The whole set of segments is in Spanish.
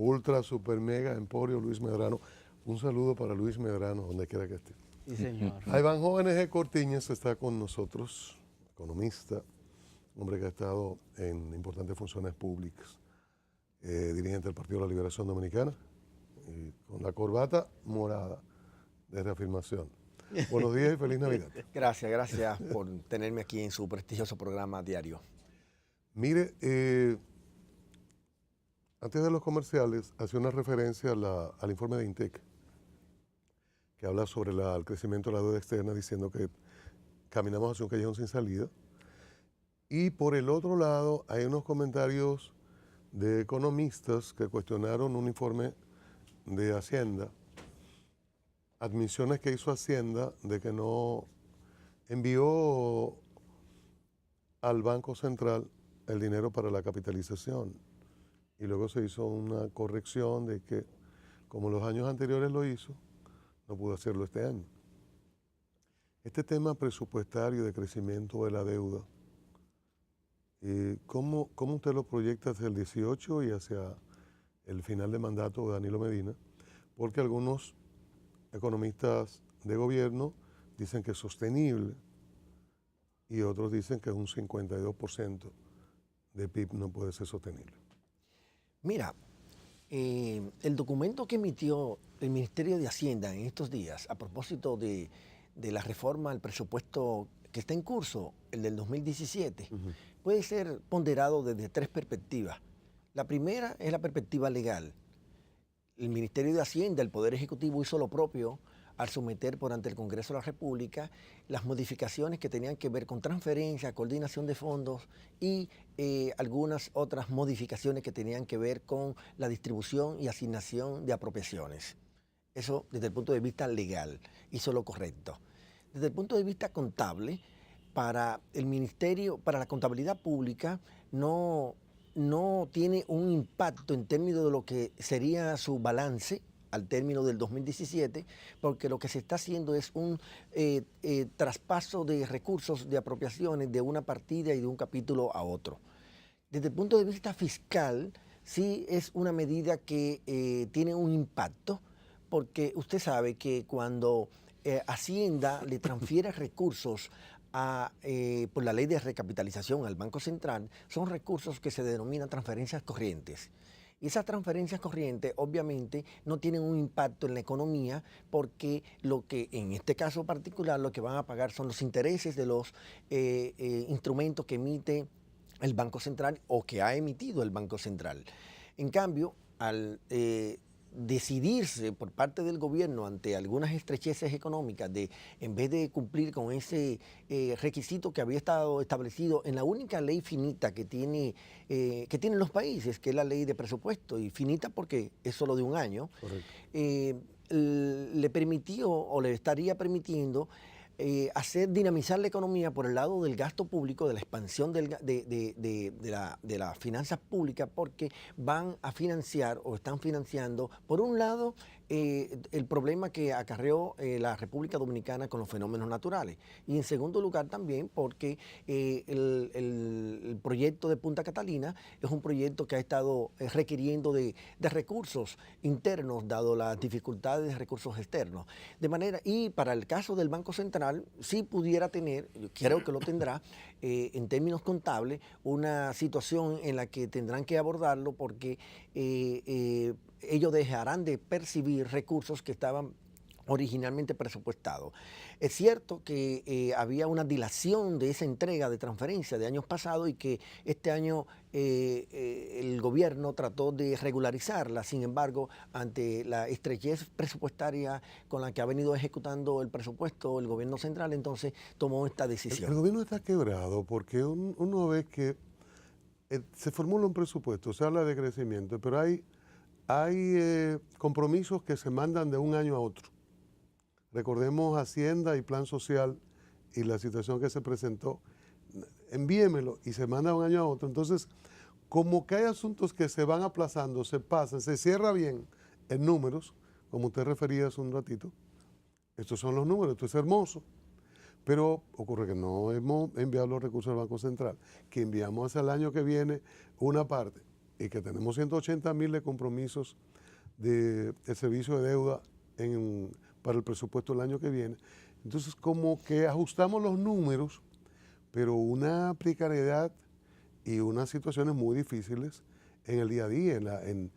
ultra, super, mega, emporio Luis Medrano. Un saludo para Luis Medrano, donde quiera que esté. Sí, señor. Ivanhoe NG Cortiñas está con nosotros, economista, hombre que ha estado en importantes funciones públicas, dirigente del Partido de la Liberación Dominicana, y con la corbata morada de reafirmación. Buenos días y feliz Navidad. Gracias por tenerme aquí en su prestigioso programa diario. Mire, antes de los comerciales, hacía una referencia al informe de INTEC, que habla sobre el crecimiento de la deuda externa, diciendo que caminamos hacia un callejón sin salida. Y por el otro lado, hay unos comentarios de economistas que cuestionaron un informe de Hacienda, admisiones que hizo Hacienda de que no envió al Banco Central el dinero para la capitalización. Y luego se hizo una corrección de que, como los años anteriores lo hizo, no pudo hacerlo este año. Este tema presupuestario de crecimiento de la deuda, ¿cómo usted lo proyecta hacia el 18 y hacia el final de mandato de Danilo Medina? Porque algunos economistas de gobierno dicen que es sostenible y otros dicen que un 52% de PIB no puede ser sostenible. Mira, el documento que emitió el Ministerio de Hacienda en estos días a propósito de la reforma al presupuesto que está en curso, el del 2017, puede ser ponderado desde tres perspectivas. La primera es la perspectiva legal. El Ministerio de Hacienda, el Poder Ejecutivo, hizo lo propio al someter por ante el Congreso de la República las modificaciones que tenían que ver con transferencia, coordinación de fondos y algunas otras modificaciones que tenían que ver con la distribución y asignación de apropiaciones. Eso desde el punto de vista legal hizo lo correcto. Desde el punto de vista contable, para el Ministerio, para la contabilidad pública, no tiene un impacto en términos de lo que sería su balance al término del 2017, porque lo que se está haciendo es un traspaso de recursos, de apropiaciones de una partida y de un capítulo a otro. Desde el punto de vista fiscal, sí es una medida que tiene un impacto, porque usted sabe que cuando Hacienda le transfiere recursos por la ley de recapitalización al Banco Central, son recursos que se denominan transferencias corrientes. Y esas transferencias corrientes obviamente no tienen un impacto en la economía porque lo que en este caso particular lo que van a pagar son los intereses de los instrumentos que emite el Banco Central o que ha emitido el Banco Central. En cambio, al decidirse por parte del gobierno ante algunas estrecheces económicas de, en vez de cumplir con ese requisito que había estado establecido en la única ley finita que tienen los países, que es la ley de presupuesto, y finita porque es solo de un año, le permitió o le estaría permitiendo dinamizar la economía por el lado del gasto público, de la expansión de las finanzas públicas, porque van a financiar o están financiando, por un lado, el problema que acarreó la República Dominicana con los fenómenos naturales. Y en segundo lugar también porque el proyecto de Punta Catalina es un proyecto que ha estado requiriendo de recursos internos, dado las dificultades de recursos externos. De manera, y para el caso del Banco Central, sí pudiera tener, yo creo que lo tendrá, en términos contables, una situación en la que tendrán que abordarlo porque ellos dejarán de percibir recursos que estaban originalmente presupuestados. Es cierto que había una dilación de esa entrega de transferencia de años pasados y que este año el gobierno trató de regularizarla. Sin embargo, ante la estrechez presupuestaria con la que ha venido ejecutando el presupuesto el gobierno central, entonces tomó esta decisión. El gobierno está quebrado porque uno ve que se formula un presupuesto, se habla de crecimiento, pero hay compromisos que se mandan de un año a otro. Recordemos Hacienda y Plan Social y la situación que se presentó. Envíemelo y se manda de un año a otro. Entonces, como que hay asuntos que se van aplazando, se pasan, se cierra bien en números, como usted refería hace un ratito. Estos son los números, esto es hermoso. Pero ocurre que no hemos enviado los recursos al Banco Central, que enviamos hacia el año que viene una parte y que tenemos 180.000 de compromisos del servicio de deuda para el presupuesto del año que viene. Entonces, como que ajustamos los números, pero una precariedad y unas situaciones muy difíciles en el día a día, en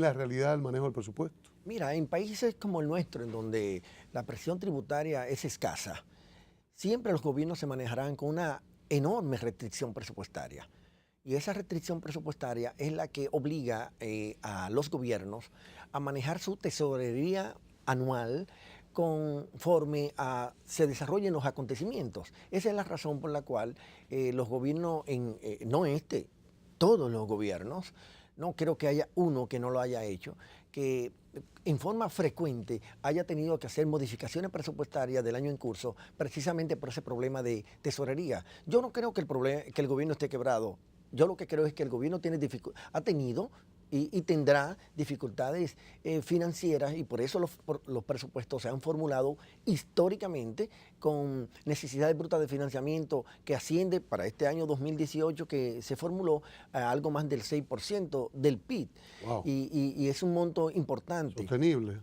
la realidad del manejo del presupuesto. Mira, en países como el nuestro, en donde la presión tributaria es escasa, siempre los gobiernos se manejarán con una enorme restricción presupuestaria. Y esa restricción presupuestaria es la que obliga a los gobiernos a manejar su tesorería anual conforme se desarrollen los acontecimientos. Esa es la razón por la cual los gobiernos, todos los gobiernos, no creo que haya uno que no lo haya hecho, que en forma frecuente haya tenido que hacer modificaciones presupuestarias del año en curso precisamente por ese problema de tesorería. Yo no creo que el gobierno esté quebrado. Yo lo que creo es que el gobierno ha tenido y tendrá dificultades financieras, y por eso los presupuestos se han formulado históricamente con necesidades brutas de financiamiento que asciende para este año 2018, que se formuló a algo más del 6% del PIB. Wow. Y es un monto importante. Sostenible.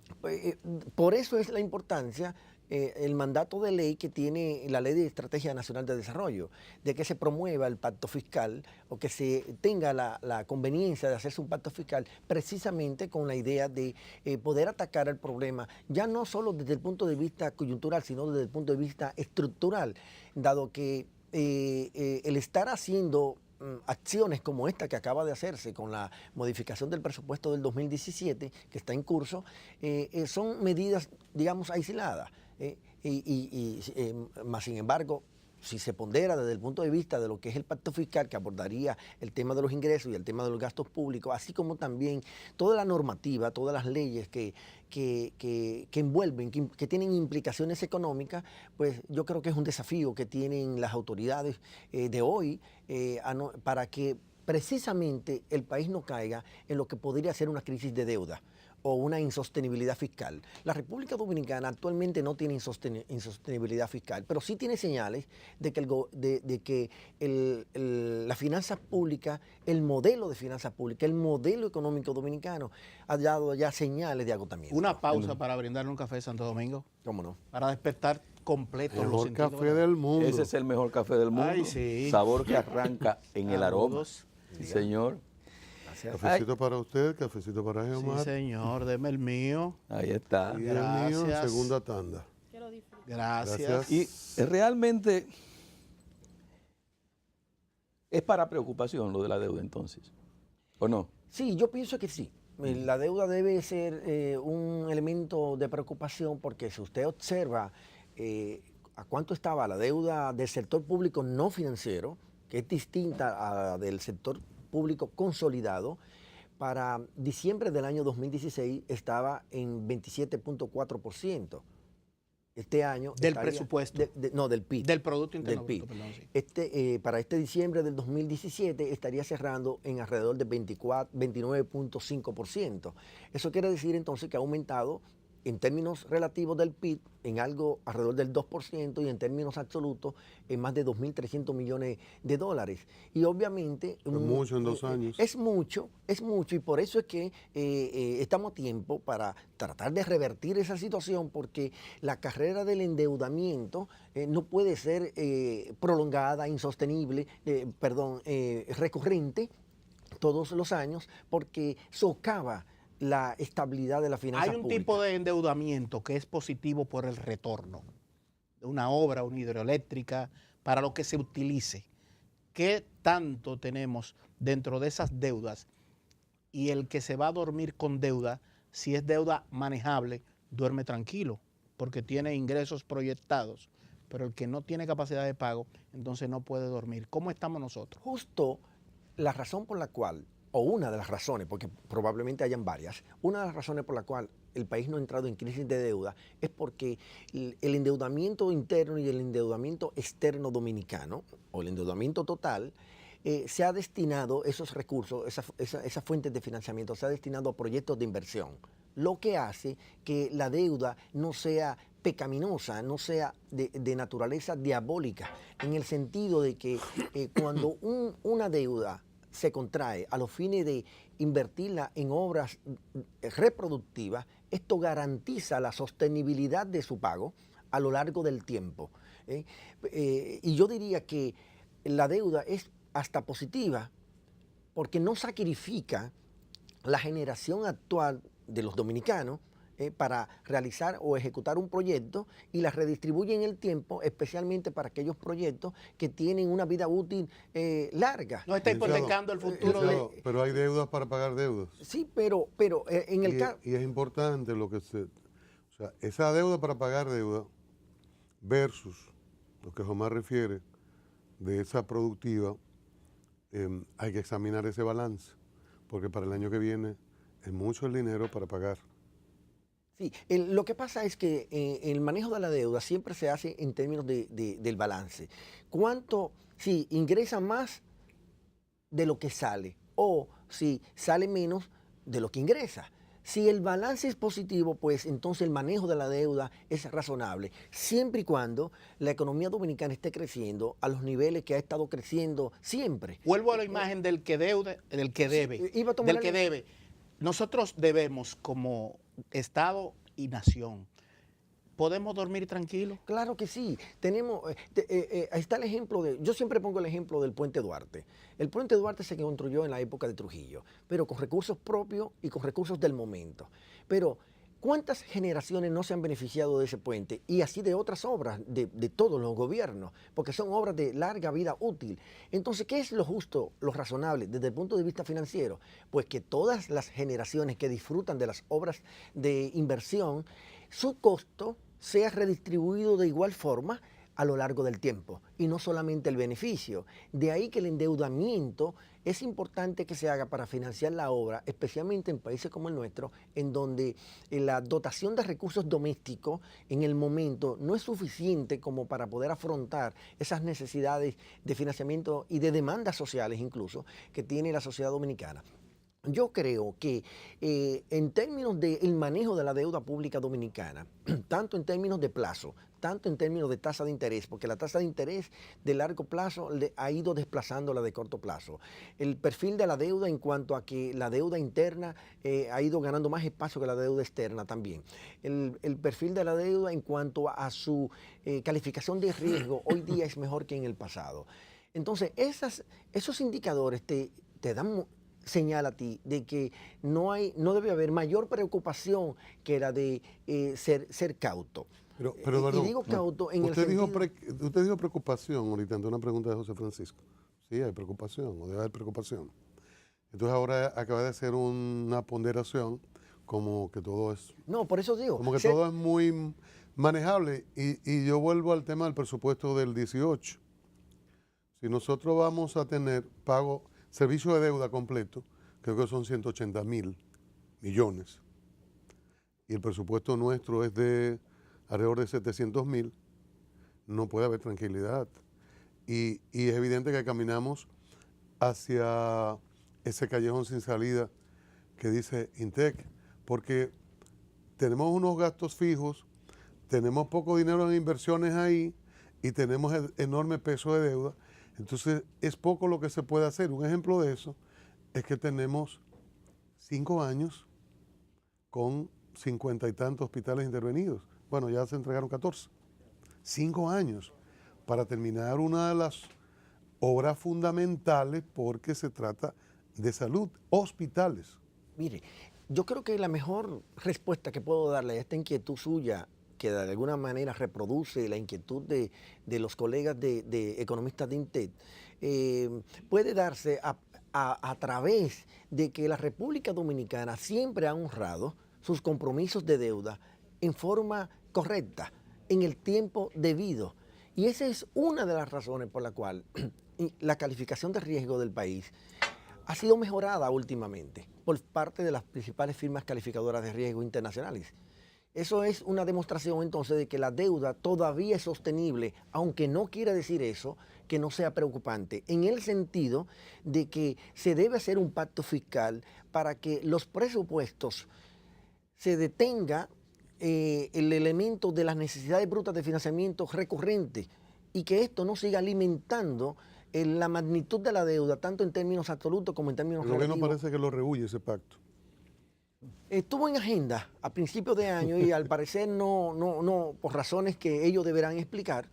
Por eso es la importancia el mandato de ley que tiene la Ley de Estrategia Nacional de Desarrollo, de que se promueva el pacto fiscal o que se tenga la conveniencia de hacerse un pacto fiscal precisamente con la idea de poder atacar el problema, ya no solo desde el punto de vista coyuntural, sino desde el punto de vista estructural, dado que el estar haciendo acciones como esta que acaba de hacerse con la modificación del presupuesto del 2017, que está en curso, son medidas, digamos, aisladas. Más sin embargo, si se pondera desde el punto de vista de lo que es el pacto fiscal, que abordaría el tema de los ingresos y el tema de los gastos públicos, así como también toda la normativa, todas las leyes que envuelven, que tienen implicaciones económicas, pues yo creo que es un desafío que tienen las autoridades de hoy para que precisamente el país no caiga en lo que podría ser una crisis de deuda o una insostenibilidad fiscal. La República Dominicana actualmente no tiene insostenibilidad fiscal, pero sí tiene señales de que la finanza pública, el modelo de finanzas públicas, el modelo económico dominicano ha dado ya señales de agotamiento. Una pausa para brindarle un café de Santo Domingo. ¿Cómo no? Para despertar completo El los mejor sentidos. café del mundo. Ese es el mejor café del mundo. Ay, sí. Sabor que arranca en el aroma. Saludos. Sí, señor. Cafecito para usted, cafecito para Geomar. Sí, señor, deme el mío. Ahí está. Y el mío en Gracias. segunda tanda. Gracias. Gracias. Y realmente es para preocupación lo de la deuda entonces, ¿o no? Sí, yo pienso que sí. La deuda debe ser un elemento de preocupación, porque si usted observa a cuánto estaba la deuda del sector público no financiero, que es distinta a del sector público consolidado, para diciembre del año 2016 estaba en 27.4%. Este año Del presupuesto. No, del PIB. Del Producto Interno Del PIB. Bruto, perdón, sí. Para este diciembre del 2017 estaría cerrando en alrededor de 29.5%. Eso quiere decir entonces que ha aumentado en términos relativos del PIB en algo alrededor del 2%, y en términos absolutos en más de 2.300 millones de dólares. Y obviamente... Es mucho en 2 años. Es mucho, y por eso es que estamos a tiempo para tratar de revertir esa situación, porque la carrera del endeudamiento no puede ser prolongada, insostenible, recurrente todos los años, porque socava la estabilidad de la finanza Hay un pública. tipo de endeudamiento que es positivo por el retorno de una obra, una hidroeléctrica, para lo que se utilice. ¿Qué tanto tenemos dentro de esas deudas? Y el que se va a dormir con deuda, si es deuda manejable, duerme tranquilo, porque tiene ingresos proyectados. Pero el que no tiene capacidad de pago, entonces no puede dormir. ¿Cómo estamos nosotros? Justo la razón por la cual, o una de las razones, porque probablemente hayan varias, una de las razones por la cual el país no ha entrado en crisis de deuda es porque el endeudamiento interno y el endeudamiento externo dominicano, o el endeudamiento total, se ha destinado esos recursos, esas fuentes de financiamiento, se ha destinado a proyectos de inversión, lo que hace que la deuda no sea pecaminosa, no sea de naturaleza diabólica, en el sentido de que cuando una deuda se contrae a los fines de invertirla en obras reproductivas, esto garantiza la sostenibilidad de su pago a lo largo del tiempo. Y yo diría que la deuda es hasta positiva porque no sacrifica la generación actual de los dominicanos para realizar o ejecutar un proyecto y la redistribuye en el tiempo, especialmente para aquellos proyectos que tienen una vida útil larga. No está hipotecando el futuro de... Pero hay deudas para pagar deudas. Sí, pero en el caso... Y es importante lo que se... O sea, esa deuda para pagar deuda versus lo que Jomar refiere de esa productiva, hay que examinar ese balance, porque para el año que viene es mucho el dinero para pagar. Sí, lo que pasa es que el manejo de la deuda siempre se hace en términos del balance. ¿Cuánto, si ingresa más de lo que sale o si sale menos de lo que ingresa? Si el balance es positivo, pues entonces el manejo de la deuda es razonable, siempre y cuando la economía dominicana esté creciendo a los niveles que ha estado creciendo siempre. Vuelvo a la imagen del que debe, del que debe. Nosotros debemos como Estado y nación. ¿Podemos dormir tranquilos? Claro que sí. Tenemos, ahí está el ejemplo yo siempre pongo el ejemplo del Puente Duarte. El Puente Duarte se construyó en la época de Trujillo, pero con recursos propios y con recursos del momento. Pero, ¿cuántas generaciones no se han beneficiado de ese puente? Y así de otras obras de todos los gobiernos, porque son obras de larga vida útil. Entonces, ¿qué es lo justo, lo razonable desde el punto de vista financiero? Pues que todas las generaciones que disfrutan de las obras de inversión, su costo sea redistribuido de igual forma a lo largo del tiempo y no solamente el beneficio. De ahí que el endeudamiento es importante que se haga para financiar la obra, especialmente en países como el nuestro, en donde la dotación de recursos domésticos en el momento no es suficiente como para poder afrontar esas necesidades de financiamiento y de demandas sociales incluso que tiene la sociedad dominicana. Yo creo que en términos del manejo de la deuda pública dominicana, tanto en términos de plazo, tanto en términos de tasa de interés, porque la tasa de interés de largo plazo ha ido desplazando la de corto plazo. El perfil de la deuda en cuanto a que la deuda interna ha ido ganando más espacio que la deuda externa también. El perfil de la deuda en cuanto a su calificación de riesgo hoy día es mejor que en el pasado. Entonces, esos indicadores te dan señal a ti de que no debe haber mayor preocupación que la de ser cauto. Pero perdón, y digo cauto en el usted sentido... usted dijo preocupación ahorita ante una pregunta de José Francisco. Sí, hay preocupación, o debe haber preocupación. Entonces ahora acaba de hacer una ponderación como que todo es... No, por eso digo... Como que todo es muy manejable. Y yo vuelvo al tema del presupuesto del 18. Si nosotros vamos a tener servicio de deuda completo, creo que son 180.000 millones. Y el presupuesto nuestro es de alrededor de 700.000. No puede haber tranquilidad. Y es evidente que caminamos hacia ese callejón sin salida que dice INTEC, porque tenemos unos gastos fijos, tenemos poco dinero en inversiones ahí y tenemos enorme peso de deuda. Entonces, es poco lo que se puede hacer. Un ejemplo de eso es que tenemos 5 años con 50 y tantos hospitales intervenidos. Bueno, ya se entregaron 14. 5 años para terminar una de las obras fundamentales porque se trata de salud, hospitales. Mire, yo creo que la mejor respuesta que puedo darle a esta inquietud suya, que de alguna manera reproduce la inquietud de los colegas de economistas de INTEC, puede darse a través de que la República Dominicana siempre ha honrado sus compromisos de deuda en forma correcta, en el tiempo debido. Y esa es una de las razones por la cual la calificación de riesgo del país ha sido mejorada últimamente por parte de las principales firmas calificadoras de riesgo internacionales. Eso es una demostración entonces de que la deuda todavía es sostenible, aunque no quiere decir eso que no sea preocupante, en el sentido de que se debe hacer un pacto fiscal para que los presupuestos se detenga el elemento de las necesidades brutas de financiamiento recurrentes y que esto no siga alimentando la magnitud de la deuda, tanto en términos absolutos como en términos El gobierno relativos. parece que lo rehúye ese pacto. Estuvo en agenda a principios de año y al parecer no, por razones que ellos deberán explicar,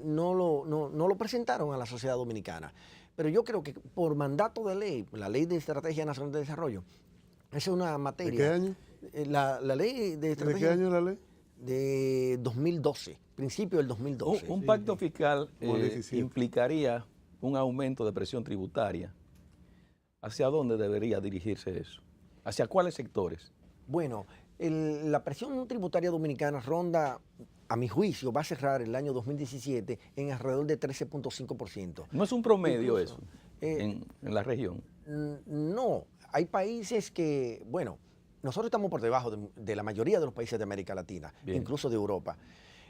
no lo presentaron a la sociedad dominicana. Pero yo creo que por mandato de ley, la Ley de Estrategia Nacional de Desarrollo, esa es una materia. ¿De qué año? La Ley de ¿De Estrategia qué año es la ley? de 2012, principio del 2012. Un pacto fiscal Como el 17. implicaría un aumento de presión tributaria. ¿Hacia dónde debería dirigirse eso? ¿Hacia cuáles sectores? Bueno, la presión tributaria dominicana ronda, a mi juicio, va a cerrar el año 2017 en alrededor de 13.5%. ¿No es un promedio Incluso, eso en la región? No, hay países que, bueno, nosotros estamos por debajo de la mayoría de los países de América Latina, Bien. incluso de Europa.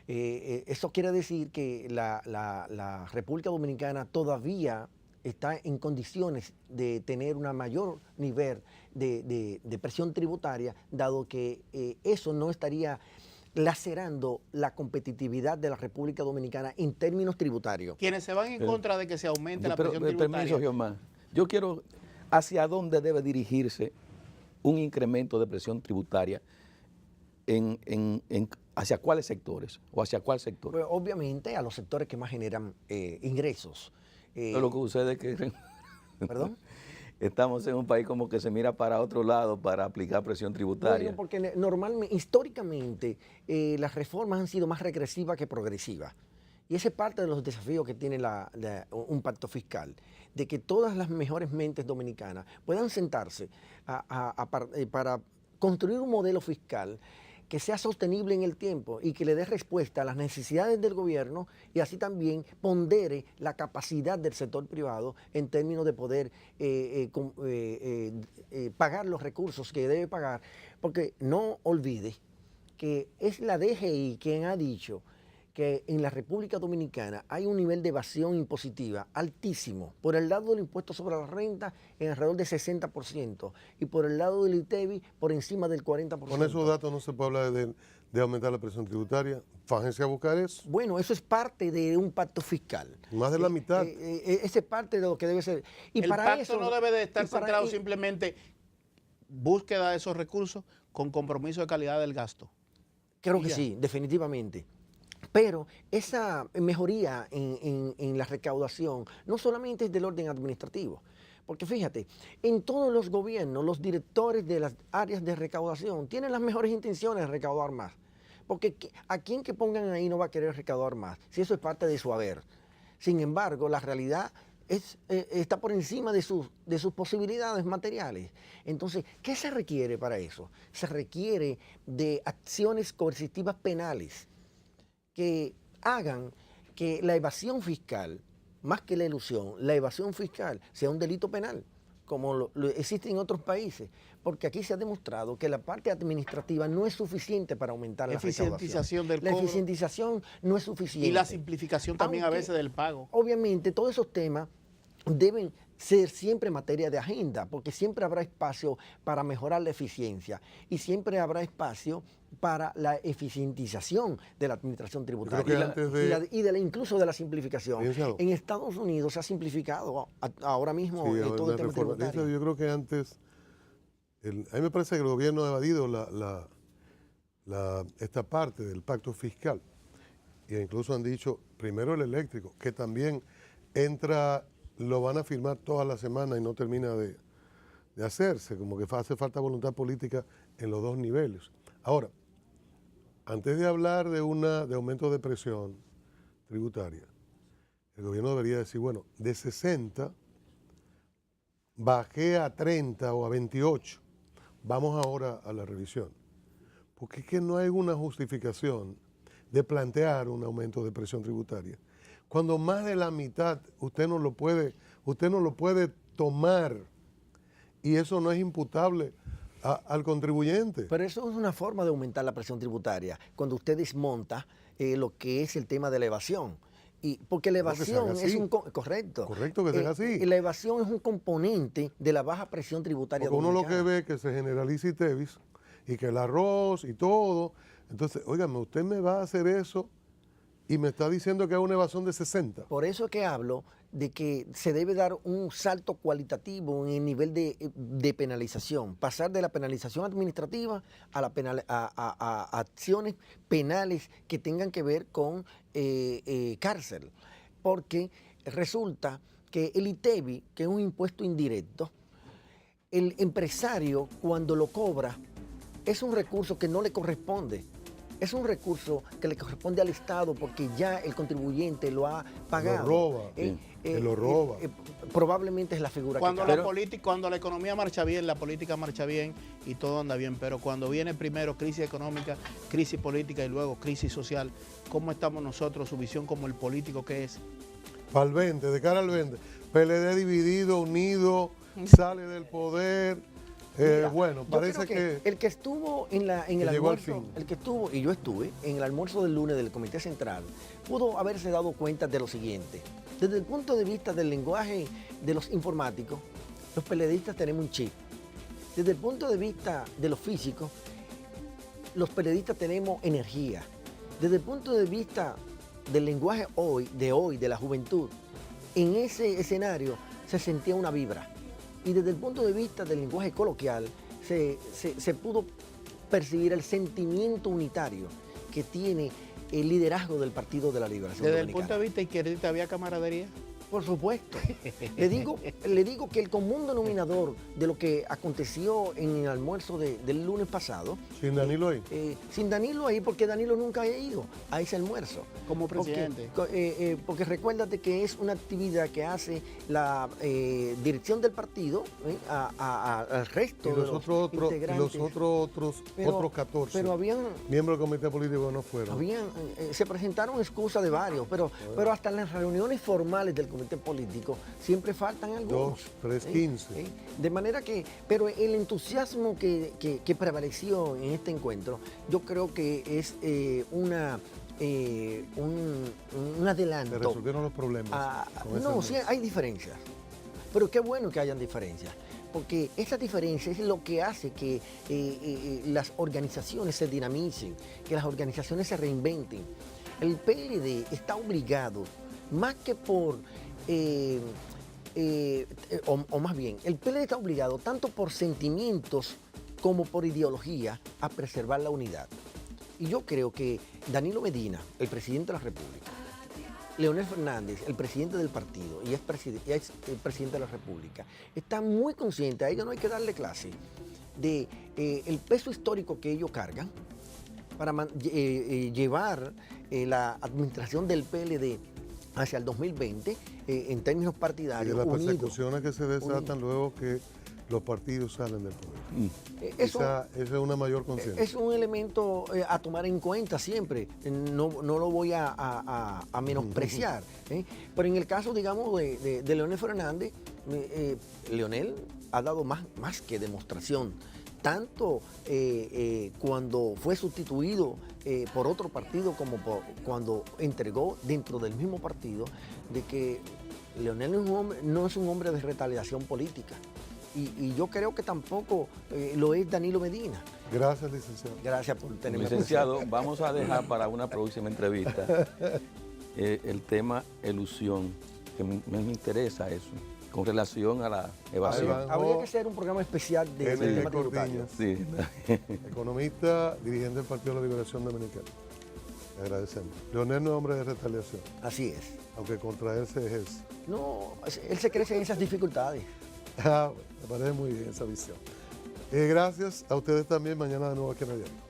Eso quiere decir que la República Dominicana todavía está en condiciones de tener un mayor nivel de presión tributaria, dado que eso no estaría lacerando la competitividad de la República Dominicana en términos tributarios. Quienes se van en contra de que se aumente la Pero, presión permiso, tributaria. Geomar. Yo quiero, ¿hacia dónde debe dirigirse un incremento de presión tributaria hacia cuáles sectores o hacia cuál sector? Pues, obviamente a los sectores que más generan ingresos. Pero lo que sucede es que ¿Perdón? estamos en un país como que se mira para otro lado para aplicar presión tributaria. Bueno, porque normalmente, históricamente, las reformas han sido más regresivas que progresivas. Y ese es parte de los desafíos que tiene un pacto fiscal, de que todas las mejores mentes dominicanas puedan sentarse para construir un modelo fiscal que sea sostenible en el tiempo y que le dé respuesta a las necesidades del gobierno y así también pondere la capacidad del sector privado en términos de poder pagar los recursos que debe pagar. Porque no olvide que es la DGI quien ha dicho que en la República Dominicana hay un nivel de evasión impositiva altísimo. Por el lado del impuesto sobre la renta, en alrededor del 60%, y por el lado del ITEVI, por encima del 40%. Con esos datos no se puede hablar de aumentar la presión tributaria. Fájense a buscar eso. Bueno, eso es parte de un pacto fiscal. Más de la mitad. Ese es parte de lo que debe ser. Y El para pacto eso, no debe de estar y para- centrado y- simplemente búsqueda de esos recursos con compromiso de calidad del gasto. Creo que Ya. sí, definitivamente. Pero esa mejoría en la recaudación no solamente es del orden administrativo, porque fíjate, en todos los gobiernos, los directores de las áreas de recaudación tienen las mejores intenciones de recaudar más, porque a quien que pongan ahí no va a querer recaudar más, si eso es parte de su haber. Sin embargo, la realidad está por encima de sus posibilidades materiales. Entonces, ¿qué se requiere para eso? Se requiere de acciones coercitivas penales que hagan que la evasión fiscal, más que la ilusión, la evasión fiscal sea un delito penal, como lo existe en otros países, porque aquí se ha demostrado que la parte administrativa no es suficiente para aumentar la Eficientización del La cobro. eficientización no es suficiente. Y la simplificación también a Aunque, veces del pago. Obviamente, todos esos temas deben ser siempre materia de agenda, porque siempre habrá espacio para mejorar la eficiencia y siempre habrá espacio para la eficientización de la administración tributaria que antes de- incluso de la simplificación. Licenciado. En Estados Unidos se ha simplificado ahora mismo Sí, todo una el tema reforma. tributario. Yo creo que antes, a mí me parece que el gobierno ha evadido esta parte del pacto fiscal. E incluso han dicho, primero el eléctrico, que también entra, lo van a firmar toda la semana y no termina de hacerse, como que hace falta voluntad política en los dos niveles. Ahora, antes de hablar de aumento de presión tributaria, el gobierno debería decir, bueno, de 60 bajé a 30 o a 28, vamos ahora a la revisión. Porque es que no hay una justificación de plantear un aumento de presión tributaria. Cuando más de la mitad usted no lo puede tomar y eso no es imputable al contribuyente. Pero eso es una forma de aumentar la presión tributaria, cuando usted desmonta lo que es el tema de la evasión. Porque la No, que se evasión haga es así. Correcto. Correcto que se haga así. Y la evasión es un componente de la baja presión tributaria Porque uno lo que dominicana. ve es que se generaliza ITEVIS y que el arroz y todo. Entonces, óigame, usted me va a hacer eso Y me está diciendo que es una evasión de 60. Por eso es que hablo de que se debe dar un salto cualitativo en el nivel de penalización, pasar de la penalización administrativa a, a acciones penales que tengan que ver con cárcel, porque resulta que el ITEVI, que es un impuesto indirecto, el empresario cuando lo cobra es un recurso que no le corresponde. Es un recurso que le corresponde al Estado porque ya el contribuyente lo ha pagado. Lo roba, lo roba. Probablemente es la figura Cuando que cuando la economía marcha bien, la política marcha bien y todo anda bien, pero cuando viene primero crisis económica, crisis política y luego crisis social, ¿cómo estamos nosotros, su visión como el político que es? Para el 20, de cara al 20. PLD dividido, unido, sale del poder. Mira, bueno, yo parece creo que el que estuvo en el llegó al almuerzo, fin. el que estuvo, y yo estuve, en el almuerzo del lunes del Comité Central, pudo haberse dado cuenta de lo siguiente. Desde el punto de vista del lenguaje de los informáticos, los PLDistas tenemos un chip. Desde el punto de vista de los físicos, los PLDistas tenemos energía. Desde el punto de vista del lenguaje de la juventud, en ese escenario se sentía una vibra. Y desde el punto de vista del lenguaje coloquial, se pudo percibir el sentimiento unitario que tiene el liderazgo del Partido de la Liberación Desde el Dominicana. punto de vista izquierdista, ¿había camaradería? Por supuesto. Le digo que el común denominador de lo que aconteció en el almuerzo del lunes pasado. Sin Danilo ahí. Sin Danilo ahí, porque Danilo nunca ha ido a ese almuerzo. Como presidente. Porque recuérdate que es una actividad que hace la dirección del partido al resto Y de los otros integrantes. otros 14 Pero habían miembros del comité político no fueron. se presentaron excusas de varios, pero hasta en las reuniones formales del comité político siempre faltan algunos. 2, 3, 15. De manera que, pero el entusiasmo que prevaleció en este encuentro, yo creo que es un adelanto. Se resolvieron los problemas. No, sí hay diferencias, pero qué bueno que hayan diferencias. Porque esa diferencia es lo que hace que las organizaciones se dinamicen, que las organizaciones se reinventen. El PLD está obligado, más que por, o más bien, el PLD está obligado tanto por sentimientos como por ideología a preservar la unidad. Y yo creo que Danilo Medina, el presidente de la República, Leonel Fernández, el presidente del partido y es el presidente de la República, está muy consciente, a ellos no hay que darle clase, de el peso histórico que ellos cargan para llevar la administración del PLD hacia el 2020 en términos Y partidarios. de las unidos, persecuciones que se desatan luego que los partidos salen del poder. Esa es una mayor conciencia. Es un elemento a tomar en cuenta siempre. No lo voy a menospreciar. Pero en el caso, digamos, de Leonel Fernández, Leonel ha dado más que demostración. Tanto cuando fue sustituido por otro partido como cuando entregó dentro del mismo partido, de que Leonel no es un hombre de retaliación política. Y yo creo que tampoco lo es Danilo Medina. Gracias, licenciado. Gracias por tenerme. Licenciado, vamos a dejar para una próxima entrevista el tema elusión, que me interesa eso, con relación a la evasión. Habría que hacer un programa especial de tema tributario. Sí. Economista, dirigente del Partido de la Liberación Dominicana. Le agradecemos. Leonel no es hombre de retaliación, Así es. aunque contra él se ejerce. No, él se crece en esas dificultades. Bueno, me parece muy bien esa visión. Gracias a ustedes también. Mañana de nuevo aquí en el diario.